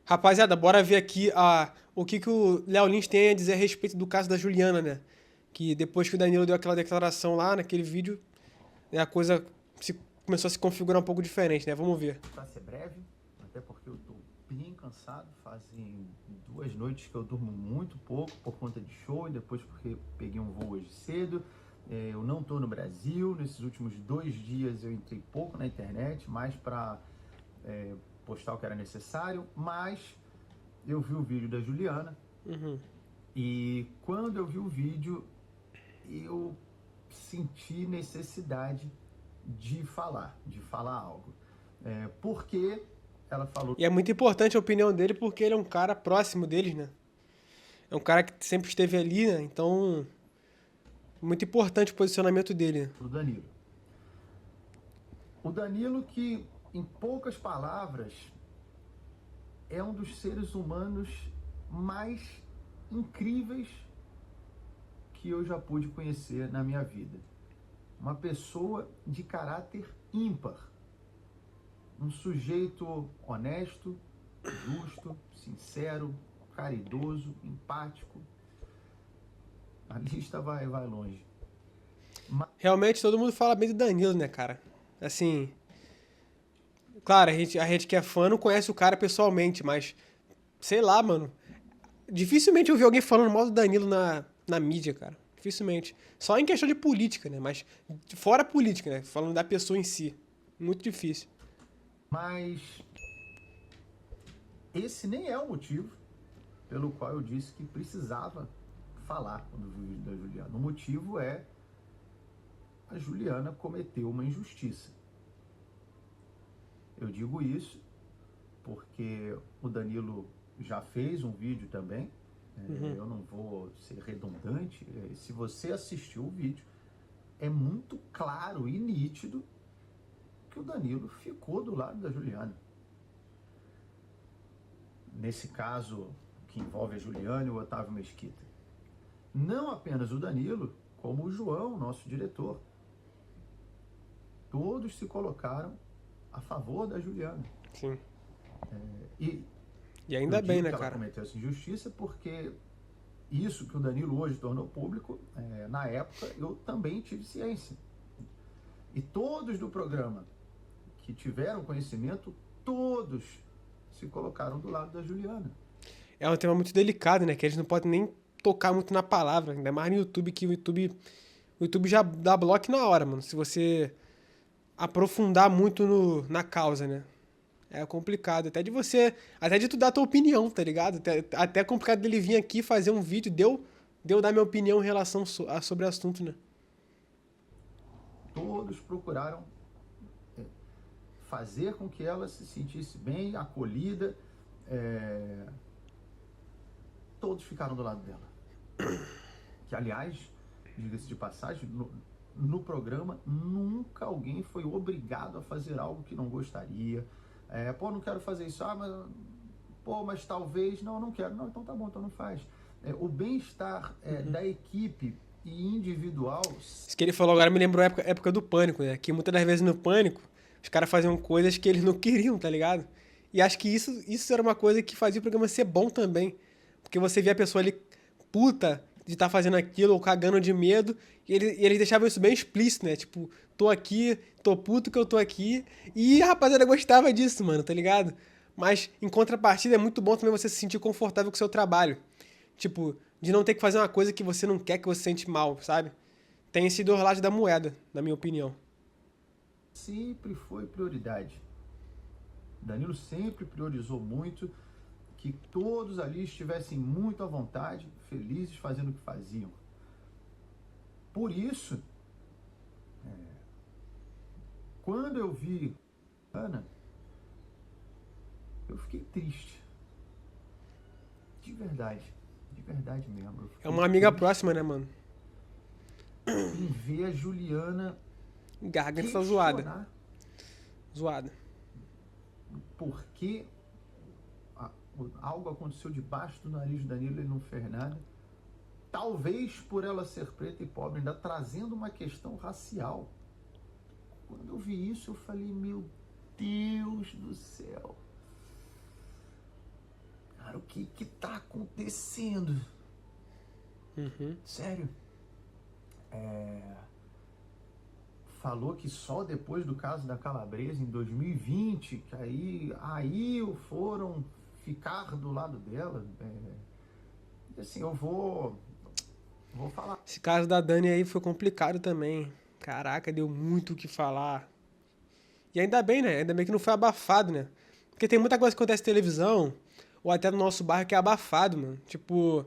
Rapaziada, bora ver aqui o que o Léo Lins tem a dizer a respeito do caso da Juliana, né? Que depois que o Danilo deu aquela declaração lá, naquele vídeo, né, a coisa começou a se configurar um pouco diferente, né? Vamos ver. Para ser breve, até porque eu estou bem cansado, fazem 2 noites que eu durmo muito pouco por conta de show e depois porque peguei um voo hoje cedo. Eu não estou no Brasil, nesses últimos 2 dias eu entrei pouco na internet, mais para postar o que era necessário, mas eu vi o vídeo da Juliana e quando eu vi o vídeo eu senti necessidade de falar algo. Porque ela falou E é muito importante a opinião dele porque ele é um cara próximo deles, né? É um cara que sempre esteve ali, né? Então, muito importante o posicionamento dele. do Danilo. O Danilo que, em poucas palavras, é um dos seres humanos mais incríveis que eu já pude conhecer na minha vida. Uma pessoa de caráter ímpar. Um sujeito honesto, justo, sincero, caridoso, empático. A lista vai longe. Realmente todo mundo fala bem do Danilo, né, cara? Assim, claro, a gente que é fã não conhece o cara pessoalmente, mas sei lá, mano. Dificilmente eu vi alguém falando mal do Danilo na mídia, cara. Dificilmente. Só em questão de política, né? Mas fora política, né? Falando da pessoa em si. Muito difícil. Mas esse nem é o motivo pelo qual eu disse que precisava falar quando vi o vídeo da Juliana. O motivo é a Juliana cometeu uma injustiça. Eu digo isso porque o Danilo já fez um vídeo também. Eu não vou ser redundante. Se você assistiu o vídeo, é muito claro e nítido que o Danilo ficou do lado da Juliana. Nesse caso que envolve a Juliana e o Otávio Mesquita. Não apenas o Danilo, como o João, nosso diretor. Todos se colocaram a favor da Juliana. Sim. E E eu ainda bem, digo né, que ela cara? cometeu essa injustiça porque isso que o Danilo hoje tornou público, na época eu também tive ciência. E todos do programa que tiveram conhecimento, todos se colocaram do lado da Juliana. É um tema muito delicado, né? Que a gente não pode nem tocar muito na palavra. Ainda mais no YouTube, que o YouTube já dá bloco na hora, mano. Se você aprofundar muito na causa, né? É complicado. Até de tu dar tua opinião, tá ligado? Até é complicado dele vir aqui fazer um vídeo, deu dar minha opinião em relação sobre o assunto, né? Todos procuraram fazer com que ela se sentisse bem, acolhida. Todos ficaram do lado dela. Que, aliás, diga-se de passagem, no programa nunca alguém foi obrigado a fazer algo que não gostaria. Não quero fazer isso. Mas talvez. Não quero. Não, então tá bom, então não faz. O bem-estar da equipe e individual. Isso que ele falou agora me lembrou a época do Pânico, né? Que muitas das vezes no Pânico, os caras faziam coisas que eles não queriam, tá ligado? E acho que isso era uma coisa que fazia o programa ser bom também. Porque você via a pessoa ali puta de estar fazendo aquilo ou cagando de medo, e eles deixavam isso bem explícito, né? Tipo, tô aqui, tô puto que eu tô aqui. E a rapaziada gostava disso, mano, tá ligado? Mas em contrapartida é muito bom também você se sentir confortável com o seu trabalho. Tipo, de não ter que fazer uma coisa que você não quer, que você sente mal, sabe? Tem esse dois lados da moeda, na minha opinião. Sempre foi prioridade. Danilo sempre priorizou muito que todos ali estivessem muito à vontade, felizes fazendo o que faziam. Por isso, quando eu vi Ana, eu fiquei triste. De verdade mesmo. Eu É fiquei uma amiga triste próxima, né, mano? em ver a Juliana Garganta tá zoada. questionar Zoada. por que algo aconteceu debaixo do nariz do Danilo e ele não fez nada. Talvez por ela ser preta e pobre, ainda trazendo uma questão racial. Quando eu vi isso, eu falei, meu Deus do céu. que tá acontecendo? Uhum. Sério. Falou que só depois do caso da Calabresa, em 2020, que aí foram ficar do lado dela. Assim, eu vou falar. Esse caso da Dani aí foi complicado também. Caraca, deu muito o que falar. E ainda bem, né? Ainda bem que não foi abafado, né? Porque tem muita coisa que acontece na televisão, ou até no nosso bairro, que é abafado, mano. Tipo,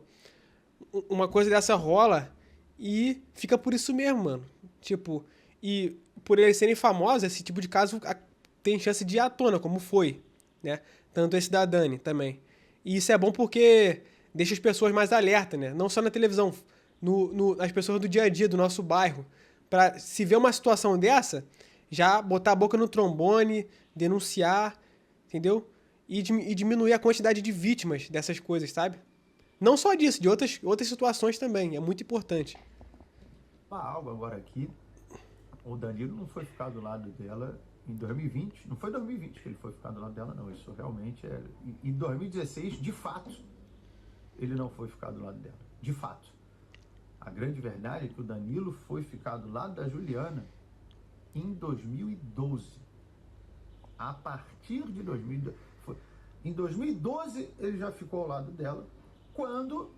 uma coisa dessa rola e fica por isso mesmo, mano. Tipo, e por eles serem famosos, esse tipo de caso tem chance de ir à tona, como foi, né? Tanto esse da Dani também. E isso é bom porque deixa as pessoas mais alertas, né? Não só na televisão, as pessoas do dia a dia, do nosso bairro. Pra se ver uma situação dessa, já botar a boca no trombone, denunciar, entendeu? E diminuir a quantidade de vítimas dessas coisas, sabe? Não só disso, de outras situações também. É muito importante. Algo agora aqui. O Danilo não foi ficar do lado dela em 2020. Não foi 2020 que ele foi ficar do lado dela, não. Isso realmente é. Em 2016, de fato, ele não foi ficar do lado dela. De fato. A grande verdade é que o Danilo foi ficar do lado da Juliana em 2012. A partir de 2012. Em 2012, ele já ficou ao lado dela. Quando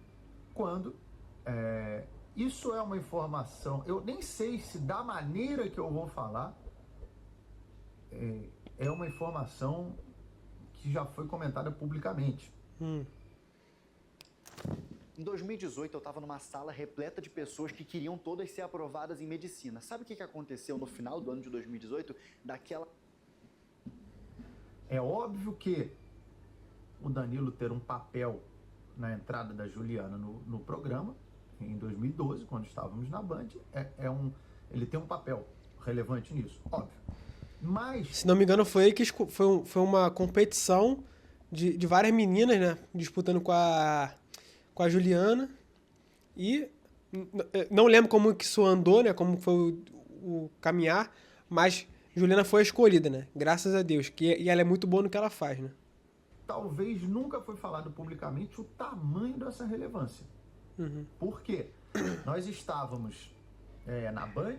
isso é uma informação, eu nem sei se da maneira que eu vou falar, é uma informação que já foi comentada publicamente. Em 2018, eu estava numa sala repleta de pessoas que queriam todas ser aprovadas em medicina. Sabe o que aconteceu no final do ano de 2018? É óbvio que o Danilo ter um papel na entrada da Juliana no programa, em 2012, quando estávamos na Band, ele tem um papel relevante nisso, óbvio. Mas, se não me engano, foi uma competição de várias meninas, né? Disputando com a Juliana. E não lembro como que isso andou, né? Como foi o caminhar. Mas Juliana foi a escolhida, né? Graças a Deus. E ela é muito boa no que ela faz, né? talvez nunca foi falado publicamente o tamanho dessa relevância. Por quê? Nós estávamos na Band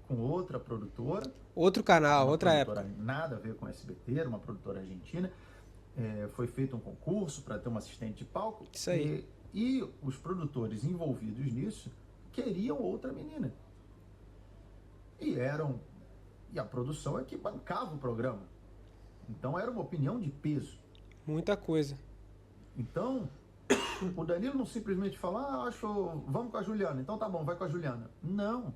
com outra produtora. Outro canal, outra época. Nada a ver com SBT, era uma produtora argentina. Foi feito um concurso para ter uma assistente de palco. Isso aí. E os produtores envolvidos nisso queriam outra menina. E a produção é que bancava o programa. Então era uma opinião de peso. Muita coisa. Então, o Danilo não simplesmente fala, vamos com a Juliana, então tá bom, vai com a Juliana. Não.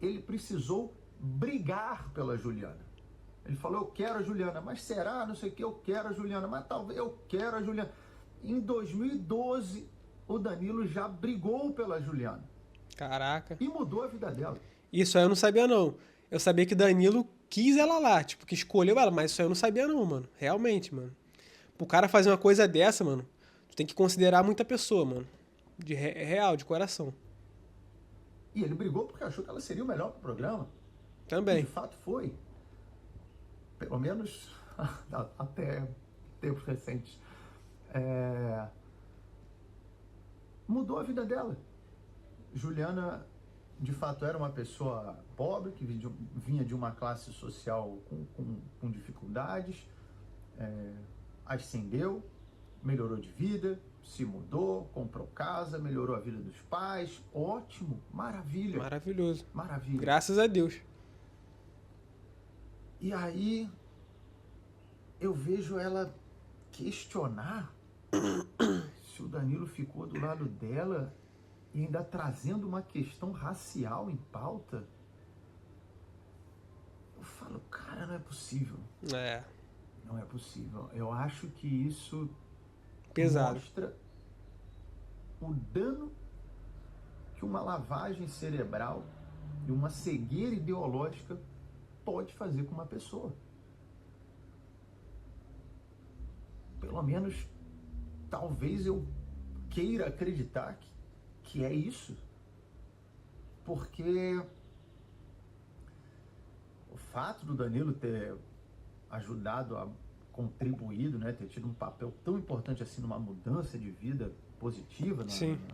Ele precisou brigar pela Juliana. Ele falou, eu quero a Juliana, mas será? Não sei o que, eu quero a Juliana, mas talvez eu quero a Juliana. Em 2012, o Danilo já brigou pela Juliana. Caraca. E mudou a vida dela. Isso aí eu não sabia, não. Eu sabia que Danilo quis ela lá, tipo, que escolheu ela, mas isso aí eu não sabia, não, mano. Realmente, mano. Pro cara fazer uma coisa dessa, mano, tu tem que considerar muita pessoa, mano. De real, de coração. E ele brigou porque achou que ela seria o melhor pro programa. Também. E de fato foi. Pelo menos até tempos recentes. Mudou a vida dela. Juliana, de fato, era uma pessoa pobre, que vinha de uma classe social com dificuldades, ascendeu, melhorou de vida, se mudou, comprou casa, melhorou a vida dos pais. Ótimo, maravilha. Maravilhoso. Maravilha. Graças a Deus. E aí, eu vejo ela questionar se o Danilo ficou do lado dela e ainda trazendo uma questão racial em pauta. Eu falo, cara, não é possível. Não é possível. Eu acho que isso pesado. Mostra o dano que uma lavagem cerebral e uma cegueira ideológica pode fazer com uma pessoa. Pelo menos, talvez eu queira acreditar que é isso. Porque o fato do Danilo ter ajudado a contribuído, né, ter tido um papel tão importante assim numa mudança de vida positiva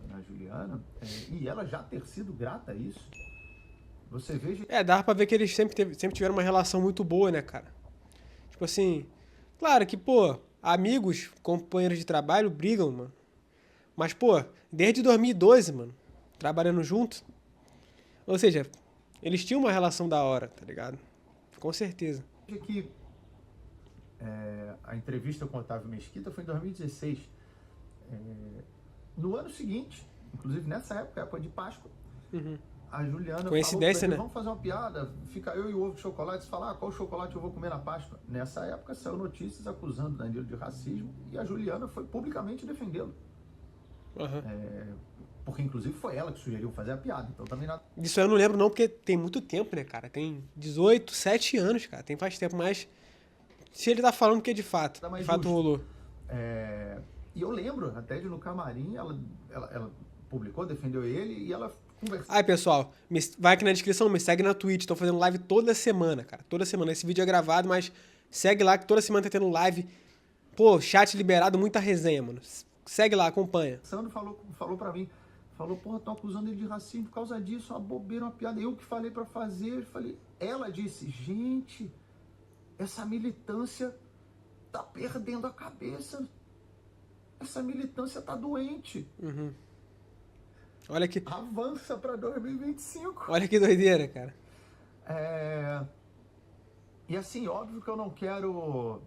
na Juliana, e ela já ter sido grata a isso. Você veja... Dava pra ver que eles sempre tiveram uma relação muito boa, né, cara? Tipo assim, claro que, pô, amigos, companheiros de trabalho brigam, mano. Mas, pô, desde 2012, mano, trabalhando junto. Ou seja, eles tinham uma relação da hora, tá ligado? Com certeza. Que a entrevista com o Otávio Mesquita foi em 2016. No ano seguinte, inclusive nessa época de Páscoa, a Juliana Coincidência, falou, né? vamos fazer uma piada, fica eu e o ovo de chocolate, você fala, qual chocolate eu vou comer na Páscoa? Nessa época saiu notícias acusando o Danilo de racismo e a Juliana foi publicamente defendê-lo. Porque inclusive foi ela que sugeriu fazer a piada, então também nada... Disso eu não lembro não, porque tem muito tempo, né, cara? Tem 7 anos, cara, tem faz tempo, mas se ele tá falando que é de fato rolou. E eu lembro até de no camarim, ela publicou, defendeu ele e ela conversou. Aí, pessoal, vai aqui na descrição, me segue na Twitch. Tô fazendo live toda semana, cara. Toda semana. Esse vídeo é gravado, mas segue lá que toda semana tá tendo live. Pô, chat liberado, muita resenha, mano. Segue lá, acompanha. Sandro falou pra mim, porra, tô acusando ele de racismo por causa disso, uma bobeira, uma piada. Eu que falei pra fazer, ela disse, gente, essa militância tá perdendo a cabeça. Essa militância tá doente. Olha que... Avança pra 2025. Olha que doideira, cara. E assim, óbvio que eu não quero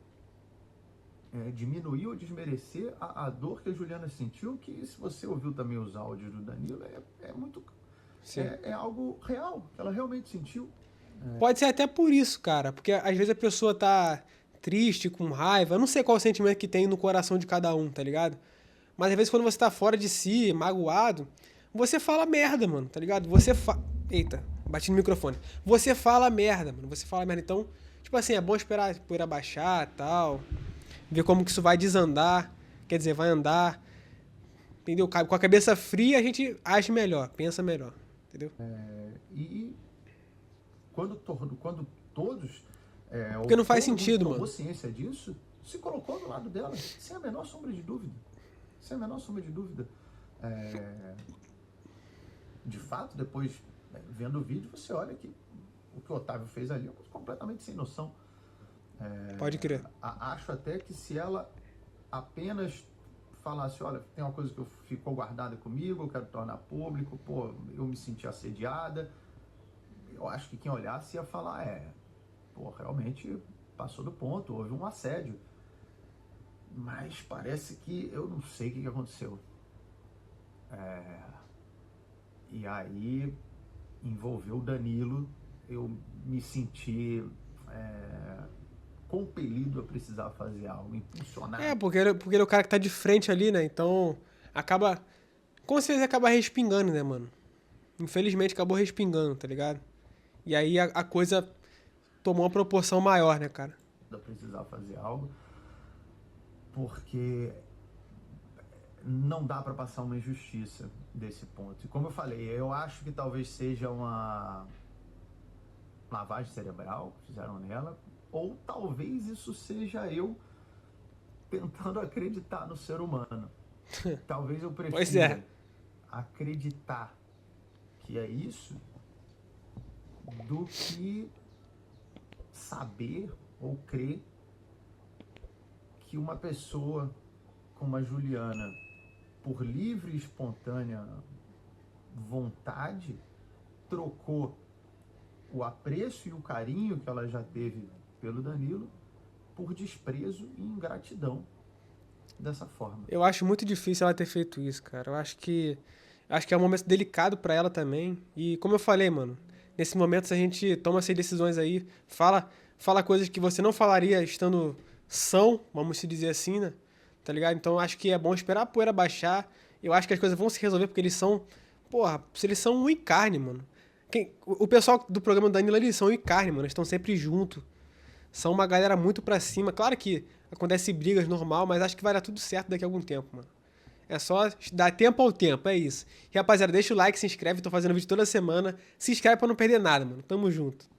diminuir ou desmerecer a dor que a Juliana sentiu, que se você ouviu também os áudios do Danilo, é muito... É algo real, ela realmente sentiu. Pode ser até por isso, cara. Porque às vezes a pessoa tá triste, com raiva. Eu não sei qual o sentimento que tem no coração de cada um, tá ligado? Mas às vezes quando você tá fora de si, magoado, você fala merda, mano, tá ligado? Eita, bati no microfone. Você fala merda, mano. Você fala merda. Então, tipo assim, é bom esperar a poeira baixar e tal. Ver como que isso vai desandar. Quer dizer, vai andar. Entendeu? Com a cabeça fria a gente age melhor, pensa melhor. Entendeu? E quando todos... Porque não faz sentido, mano. Tomou ciência disso, se colocou do lado dela, sem a menor sombra de dúvida. Sem a menor sombra de dúvida. De fato, depois, vendo o vídeo, você olha que o que o Otávio fez ali é completamente sem noção. Pode crer. Acho até que se ela apenas falasse, olha, tem uma coisa que ficou guardada comigo, eu quero tornar público, pô, eu me senti assediada, eu acho que quem olhasse ia falar, pô, realmente passou do ponto, houve um assédio. Mas parece que eu não sei o que aconteceu. E aí envolveu o Danilo, eu me senti compelido a precisar fazer algo, impulsionado. Porque ele é o cara que tá de frente ali, né? Então, com certeza acaba respingando, né, mano? Infelizmente acabou respingando, tá ligado? E aí a coisa tomou uma proporção maior, né, cara? Precisar fazer algo, porque não dá para passar uma injustiça desse ponto. E como eu falei, eu acho que talvez seja uma lavagem cerebral que fizeram nela, ou talvez isso seja eu tentando acreditar no ser humano. Talvez eu prefira acreditar que é isso do que saber ou crer que uma pessoa como a Juliana, por livre e espontânea vontade, trocou o apreço e o carinho que ela já teve pelo Danilo por desprezo e ingratidão dessa forma. Eu acho muito difícil ela ter feito isso, cara. Eu acho que é um momento delicado pra ela também. E como eu falei, mano, nesse momento se a gente toma essas decisões aí, fala coisas que você não falaria estando são, vamos se dizer assim, né? Tá ligado? Então eu acho que é bom esperar a poeira baixar. Eu acho que as coisas vão se resolver porque eles são... Porra, eles são um e carne, mano. O pessoal do programa do Danilo, eles são um e carne, mano. Eles estão sempre juntos. São uma galera muito pra cima. Claro que acontece brigas normal, mas acho que vai dar tudo certo daqui a algum tempo, mano. É só dar tempo ao tempo, é isso. E rapaziada, deixa o like, se inscreve. Tô fazendo vídeo toda semana. Se inscreve pra não perder nada, mano. Tamo junto.